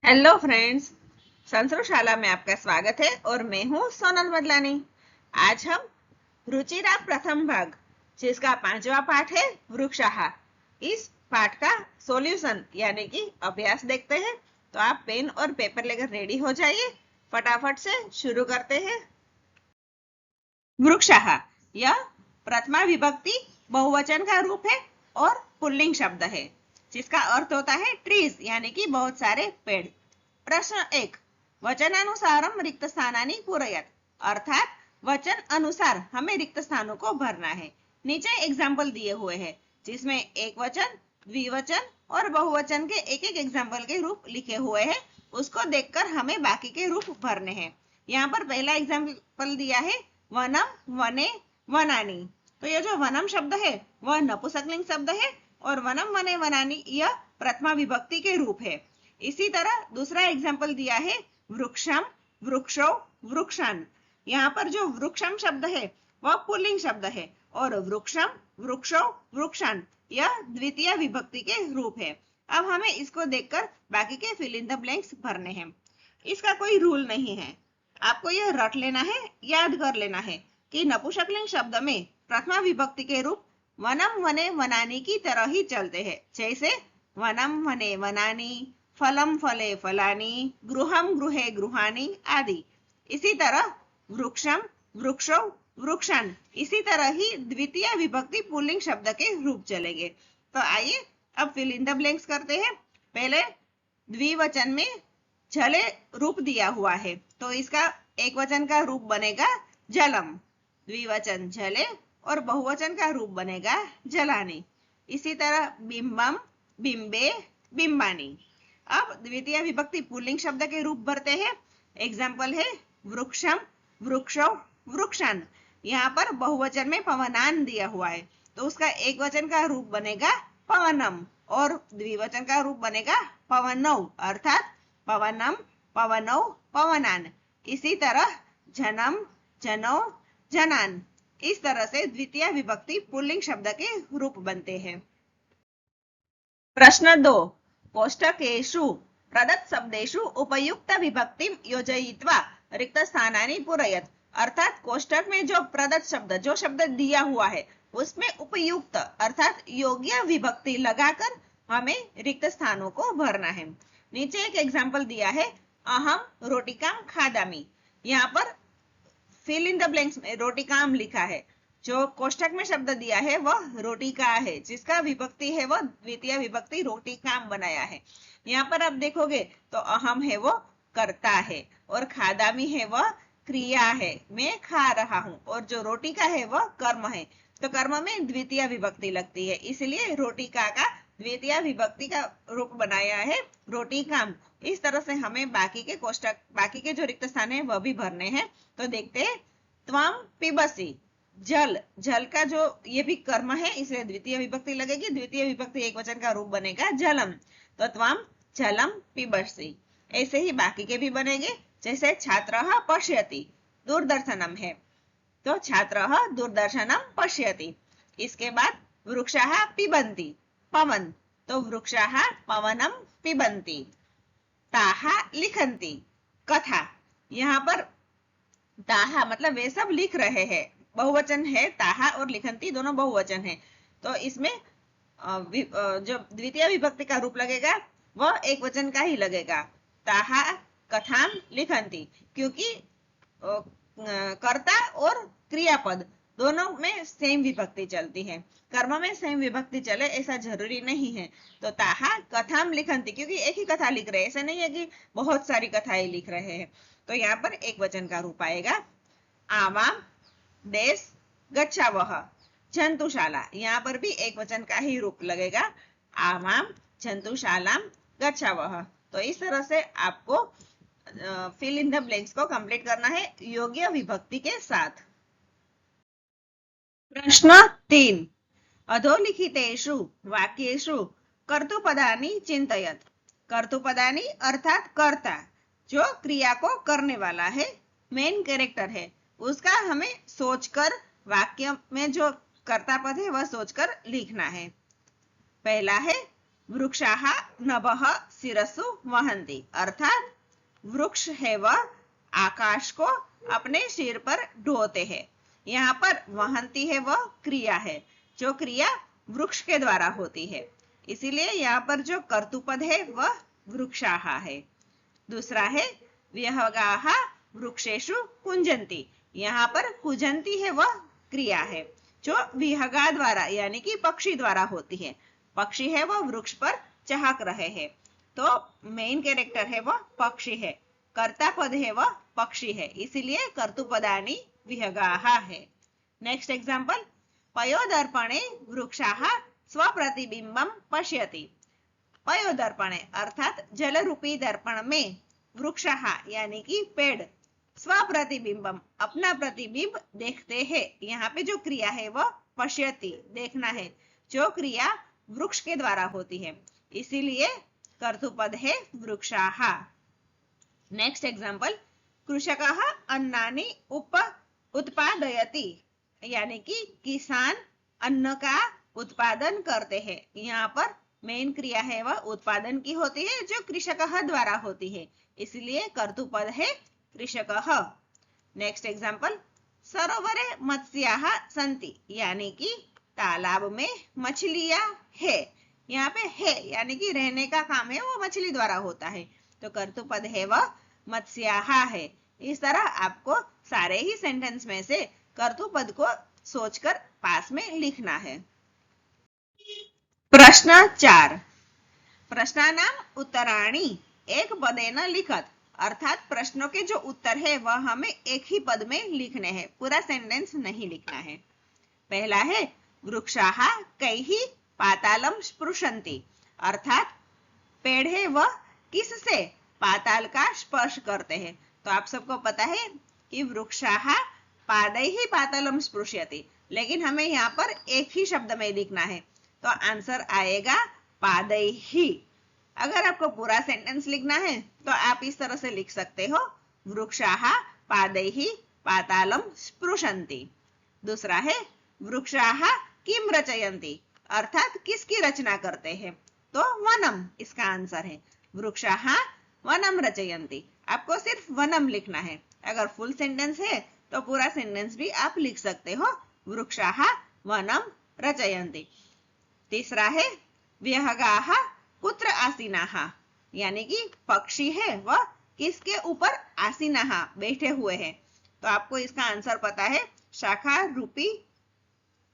Hello friends, संस्कृतशाला में आपका स्वागत है और मैं हूँ सोनल बदलानी। आज हम रुचिरा प्रथम भाग जिसका 5वां पाठ है वृक्षाहार, इस पाठ का सॉल्यूशन यानी कि अभ्यास देखते हैं। तो आप पेन और पेपर लेकर रेडी हो जाइए, फटाफट से शुरू करते हैं। वृक्षाहार यह प्रथमा विभक्ति बहुवचन का रूप है और पुल्लिंग शब्द है जिसका अर्थ होता है ट्रीज यानी कि बहुत सारे पेड़। प्रश्न 1, वचनानुसारम रिक्त स्थानानि पूरयत, अर्थात वचन अनुसार हमें रिक्त स्थानों को भरना है। नीचे एग्जाम्पल दिए हुए हैं जिसमें एक वचन, द्विवचन और बहुवचन के एक एक एग्जाम्पल के रूप लिखे हुए हैं, उसको देखकर हमें बाकी के रूप भरने हैं। यहाँ पर पहला एग्जाम्पल दिया है वनम, वने, वनानी। तो ये जो वनम शब्द है वह नपुंसकलिंग शब्द है और वनम, वने, वनानी यह प्रथमा विभक्ति के रूप है। इसी तरह दूसरा एग्जाम्पल दिया है वृक्षम, वृक्षो, वृक्षान। यहाँ पर जो वृक्षम शब्द है वह पुल्लिंग शब्द है और वृक्षम, वृक्षो, वृक्षान यह द्वितीय विभक्ति के रूप है। अब हमें इसको देखकर बाकी के फिल इन द ब्लैंक्स भरने हैं। इसका कोई रूल नहीं है, आपको यह रट लेना है, याद कर लेना है कि नपुंसकलिंग शब्द में प्रथमा विभक्ति के रूप वनम, वने, वनानी की तरह ही चलते हैं। जैसे वनम, वने, वनानी, फलम, फले, फलानी, गृहम, गृहे, गृहाणी आदि। इसी तरह वृक्षम, वृक्षो, वृक्षान इसी तरह ही द्वितीय विभक्ति पुल्लिंग शब्द के रूप चलेंगे। तो आइए अब फिल इन द ब्लैंक्स करते हैं। पहले द्विवचन में जले रूप दिया हुआ है तो इसका एक वचन का रूप बनेगा जलम, द्विवचन जले और बहुवचन का रूप बनेगा जलानी। इसी तरह बिंबम, बिंबे, बिंबानी। अब द्वितीय विभक्ति पुल्लिंग शब्द के रूप भरते हैं। एग्जाम्पल है वृक्षम, वृक्षो, वृक्षान। यहाँ पर बहुवचन में पवनान दिया हुआ है तो उसका एक वचन का रूप बनेगा पवनम और द्विवचन का रूप बनेगा पवनौ, अर्थात पवनम, पवनौ, पवनान। इसी तरह जनम, जनो, जनान। इस तरह से द्वितीय विभक्ति पुल्लिंग शब्द के रूप बनते हैं। प्रश्न 2, कोष्टकेषु प्रदत्त शब्देषु उपयुक्त विभक्ति योजयित्वा रिक्त स्थानानि पूरयत, अर्थात कोष्टक में जो प्रदत्त शब्द, जो शब्द दिया हुआ है उसमें उपयुक्त अर्थात योग्य विभक्ति लगाकर हमें रिक्त स्थानों को भरना है। नीचे एक एग्जाम्पल दिया है अहम रोटिकाम खादामी। यहाँ पर फिल इन द ब्लैंक्स में रोटिकाम लिखा है। जो कोष्टक में शब्द दिया है वह रोटी का है, जिसका विभक्ति है वह द्वितीय विभक्ति रोटी काम बनाया है। यहाँ पर आप देखोगे तो अहम है वो करता है और खादामी है वह क्रिया है, मैं खा रहा हूँ, और जो रोटी का है वह कर्म है। तो कर्म में द्वितीय विभक्ति लगती है, इसलिए रोटिका का द्वितीय विभक्ति का रूप बनाया है रोटी काम। इस तरह से हमें बाकी के कोष्टक, बाकी के जो रिक्त स्थान है वह भी भरने हैं। तो देखते हैं त्वम पिबसी, जल, जल का जो ये भी कर्म है इसलिए द्वितीय विभक्ति लगेगी। द्वितीय विभक्ति एक वचन का रूप बनेगा जलम, तो त्वम जलम पिबसी। ऐसे ही बाकी के भी बनेंगे। जैसे छात्रः पश्यति, दूरदर्शनम है तो छात्रः दूरदर्शनम पश्यति। इसके बाद वृक्षाः पिबन्ति, पवन, तो वृक्षाः पवनम पिबन्ति। ताः लिखन्ति, कथा। यहाँ पर ताहा मतलब वे सब लिख रहे हैं, बहुवचन है, ताहा और लिखन्ति दोनों बहुवचन है। तो इसमें जो द्वितीय विभक्ति का रूप लगेगा वह एक वचन का ही लगेगा, ताहा कथाम लिखन्ति, क्योंकि कर्ता और क्रियापद दोनों में सेम विभक्ति चलती है। कर्म में सेम विभक्ति चले ऐसा जरूरी नहीं है। तो ताहा कथाम लिखन्ति, क्योंकि एक ही कथा लिख रहे हैं, ऐसा नहीं है कि बहुत सारी कथाएं लिख रहे हैं। तो यहाँ पर एक वचन का रूप आएगा आवाम देश गच्छावह जंतुशाला। यहाँ पर भी एक वचन का ही रूप लगेगा आवाम जंतुशालाम गच्छावह। तो इस तरह से आपको फिल इन द ब्लैंक्स को कंप्लीट करना है योग्य विभक्ति के साथ। प्रश्न 3, अधोलिखितेषु वाक्येषु कर्तृपदानि चिन्तयत। कर्तृपदानि अर्थात कर्ता, जो क्रिया को करने वाला है, मेन कैरेक्टर है, उसका हमें सोचकर वाक्य में जो कर्ता पद है वह सोचकर लिखना है। पहला है वृक्षाः नभः शिरसु वहन्ति, अर्थात वृक्ष है वह आकाश को अपने सिर पर ढोते हैं। यहाँ पर वहंती है वह क्रिया है, जो क्रिया वृक्ष के द्वारा होती है, इसीलिए यहाँ पर जो कर्तृपद है वह वृक्षाः है। दूसरा है विहगाः वृक्षेषु कुंजन्ति, यहाँ पर कुंजन्ति है वह क्रिया है, जो विहगा द्वारा यानी कि पक्षी द्वारा होती है। पक्षी है वह वृक्ष पर चहक रहे हैं, तो मेन कैरेक्टर है वह पक्षी है, कर्ता पद है वह पक्षी है, इसीलिए कर्तृपदानि विहगाः है। नेक्स्ट एग्जांपल, पयोदर्पणे वृक्षाः स्वप्रतिबिंबं पश्यति। पयोदर्पणे अर्थात जल रूपी दर्पण में वृक्षाः यानी कि पेड़ स्वप्रतिबिंबम अपना प्रतिबिंब देखते हैं। यहाँ पे जो क्रिया है वह पश्यति देखना है, जो क्रिया वृक्ष के द्वारा होती है, इसीलिए कर्तृपद है वृक्षाः। नेक्स्ट एग्जांपल, कृषकः अन्नानि उत्पादयति, यानी कि किसान अन्न का उत्पादन करते हैं। यहाँ पर मेन क्रिया है वह उत्पादन की होती है, जो कृषकः द्वारा होती है, इसलिए कर्तृपद है कृषकः। नेक्स्ट एग्जांपल, सरोवरे मत्स्याः सन्ति, यानी कि तालाब में मछलियां है। यहाँ पे है यानी कि रहने का काम है वो मछली द्वारा होता है, तो कर्तृपद है वह मत्स्याः है। इस तरह आपको सारे ही सेंटेंस में से कर्तृपद को सोचकर पास में लिखना है। प्रश्न 4, प्रश्नानाम उत्तराणि एक पदेन लिखत, अर्थात प्रश्नों के जो उत्तर है वह हमें एक ही पद में लिखने हैं, पूरा सेंटेंस नहीं लिखना है। पहला है वृक्षाः कैः पातालं स्पृशन्ति, अर्थात पेड़ है वह किससे पाताल का स्पर्श करते हैं। तो आप सबको पता है कि वृक्षाः पादैः पातालं स्पृशयति, लेकिन हमें यहाँ पर एक ही शब्द में लिखना है, तो आंसर आएगा पादैः। अगर आपको पूरा सेंटेंस लिखना है तो आप इस तरह से लिख सकते हो, वृक्षाः पादैः पातालं स्पृशन्ति। दूसरा है वृक्षाः किम रचयन्ति, अर्थात किसकी रचना करते हैं, तो वनम इसका आंसर है, वृक्षाः वनम रचयन्ति। आपको सिर्फ वनम लिखना है, अगर फुल सेंटेंस है तो पूरा सेंटेंस भी आप लिख सकते हो, वृक्षाः वनम रचयन्ति। तीसरा है विहगाः कुत्र आसीनाः, यानी कि पक्षी है वह किसके ऊपर आसीनाः बैठे हुए हैं, तो आपको इसका आंसर पता है, शाखा रूपी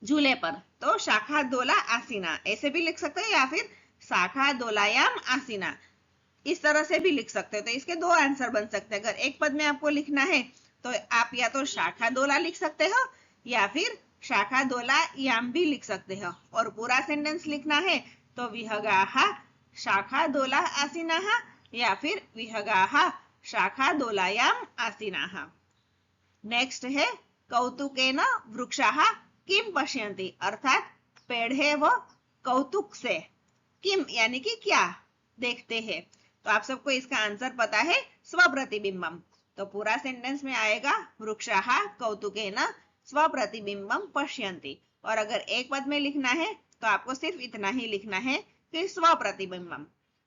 झूले पर, तो शाखा दोला आसीना ऐसे भी लिख सकते हो, या फिर शाखा दोलायाम आसीना इस तरह से भी लिख सकते हो। तो इसके दो आंसर बन सकते हैं। अगर एक पद में आपको लिखना है तो आप या तो शाखा दोला लिख सकते हो या फिर शाखा दोला याम भी लिख सकते हो, और पूरा सेंटेंस लिखना है तो विहगाः शाखा दोला आसीनाः या फिर विहगाः शाखा दोलायाम आसीनाः। नेक्स्ट है कौतुकेन वृक्षाः किम पश्यन्ति, अर्थात पेड़ है वो कौतुक से किम यानी कि क्या देखते हैं, तो आप सबको इसका आंसर पता है, स्वप्रतिबिंबम। तो पूरा सेंटेंस में आएगा वृक्षाः कौतुकेन स्वप्रतिबिंबम पश्यन्ति, और अगर एक पद में लिखना है तो आपको सिर्फ इतना ही लिखना है कि स्वप्रतिबिंबम।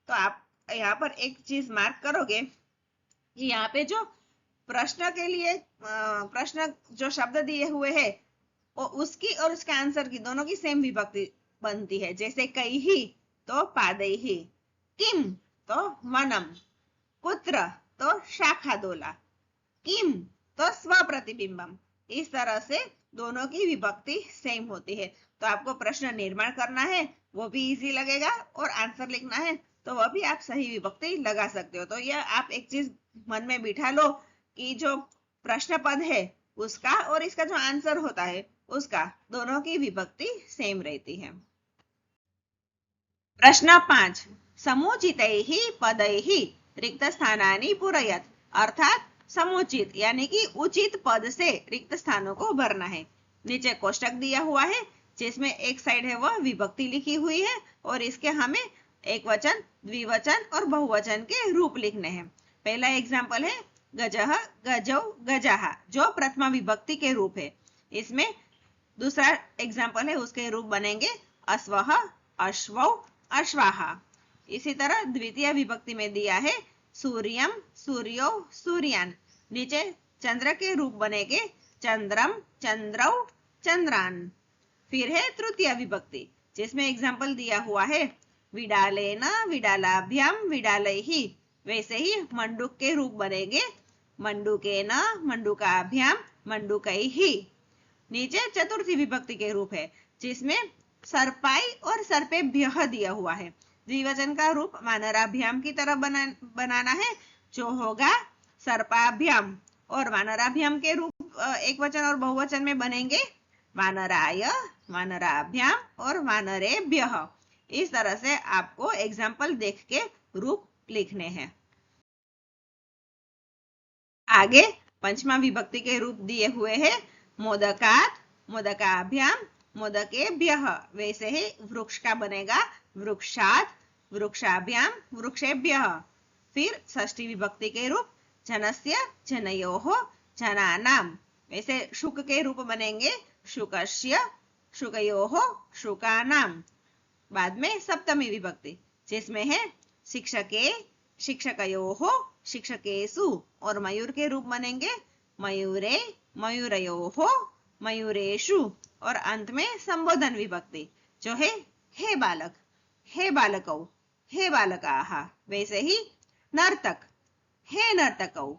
तो आप यहाँ पर एक चीज मार्क करोगे कि यहाँ पे जो प्रश्न के लिए प्रश्न जो शब्द दिए हुए है वो उसकी और उसके आंसर की दोनों की सेम विभक्ति बनती है, जैसे कैः तो पादैः, किम तो वनम, कुत्र तो शाखा दोला, किम तो स्वप्रतिबिंबम। इस तरह से दोनों की विभक्ति सेम होती है। तो आपको प्रश्न निर्माण करना है वो भी इजी लगेगा, और आंसर लिखना है तो वह भी आप सही विभक्ति लगा सकते हो। तो यह आप एक चीज मन में बिठा लो कि जो प्रश्न पद है उसका और इसका जो आंसर होता है उसका दोनों की विभक्ति सेम रहती है। प्रश्न 5, समुचितैः पदैः रिक्तस्थानानि पूरयत, अर्थात समुचित यानी कि उचित पद से रिक्त स्थानों को भरना है। नीचे कोष्टक दिया हुआ है जिसमें एक साइड है वह विभक्ति लिखी हुई है, और इसके हमें एक वचन, द्विवचन और बहुवचन के रूप लिखने हैं। पहला एग्जाम्पल है गजः गजौ गजाः, जो प्रथमा विभक्ति के रूप है। इसमें दूसरा एग्जाम्पल है उसके रूप बनेंगे अश्वः अश्वौ अश्वाहा। इसी तरह द्वितीय विभक्ति में दिया है सूर्यम, सूर्यो, सूर्यान। नीचे चंद्र के रूप बनेंगे चंद्रम, चंद्रौ, चंद्रान। फिर है तृतीय विभक्ति जिसमें एग्जाम्पल दिया हुआ है विडालेन, विडालाभ्याम, विडालैहि। वैसे ही मंडूक के रूप बनेंगे मंडूकेन, मंडूकाभ्याम, मंडूकैहि। नीचे चतुर्थी विभक्ति के रूप है जिसमें सर्पाई और सर्पेभ्यः दिया हुआ है। द्विवचन का रूप वानराभ्याम की तरह बनाना है जो होगा सर्पाभ्याम, और वानराभ्याम के रूप एक वचन और बहुवचन में बनेंगे वानराय, वानराभ्याम और वानरेभ्यः। इस तरह से आपको एग्जाम्पल देख के रूप लिखने हैं। आगे पंचमा विभक्ति के रूप दिए हुए हैं मोदकात्, मोदकाभ्याम, मोदकेभ्यः। वैसे ही वृक्ष का बनेगा वृक्षात्, वृक्षाभ्याम, वृक्षेभ्यः। फिर षष्ठी विभक्ति के रूप जनस्य, जनयोः, जनानाम्। वैसे शुक के रूप बनेंगे शुकस्य, शुकयोः, शुकानाम्। बाद में सप्तमी विभक्ति जिसमें है शिक्षके, शिक्षकयोः, शिक्षकेषु। और मयूर के रूप बनेंगे मयूरे, मयूरयोः, मयूरेषु। और अंत में संबोधन विभक्ति जो है हे बालक, हे बालकौ, हे बालकाः। वैसे ही नर्तक, हे नर्तकौ,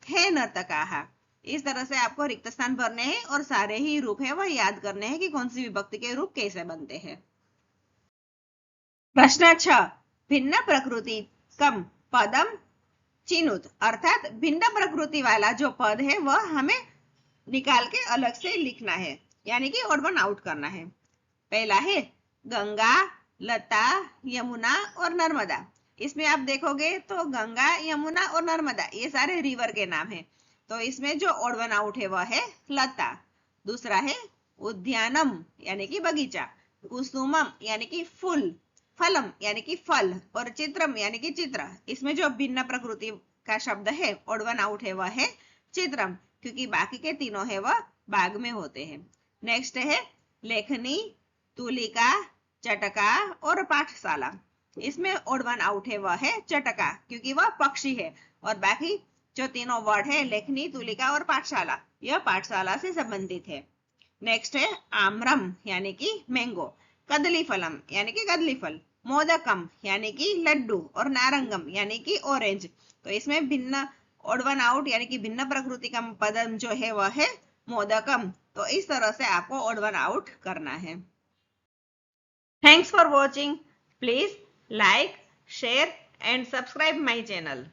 हे नर्तकाः। इस तरह से आपको रिक्त स्थान भरने हैं और सारे ही रूप है वह याद करने हैं कि कौन सी विभक्ति के रूप कैसे बनते हैं। प्रश्न 6, भिन्न प्रकृति कम पदम चिनुत। अर्थात भिन्न प्रकृति वाला जो पद है वह हमें निकाल के अलग से लिखना है, यानी कि ऑड वन आउट करना है। पहला है गंगा, लता, यमुना और नर्मदा। इसमें आप देखोगे तो गंगा, यमुना और नर्मदा ये सारे रिवर के नाम है। तो इसमें जो ऑड वन आउट है वह है लता। दूसरा है उद्यानम यानी कि बगीचा, कुसुमम यानी कि फूल, फलम यानी कि फल और चित्रम यानी कि चित्र। इसमें जो भिन्न प्रकृति का शब्द है ऑड वन आउट है वह है चित्रम, क्योंकि बाकी के तीनों है वह बाग में होते हैं। नेक्स्ट है लेखनी, तुलिका, चटका और पाठशाला। इसमें ऑड वन आउट है वह है चटका, क्योंकि वह पक्षी है। और बाकी जो तीनों वर्ड है लेखनी, तुलिका और पाठशाला, यह पाठशाला से संबंधित है। नेक्स्ट है आम्रम यानी कि मैंगो, कदली फलम यानी कि कदली फल, मोदकम यानी कि लड्डू और नारंगम यानी कि ऑरेंज। तो इसमें भिन्न ऑड वन आउट यानी कि भिन्न प्रकृति का पदम जो है वह है मोदकम। तो इस तरह से आपको ऑड वन आउट करना है। Thanks for watching. Please like, share and subscribe my channel.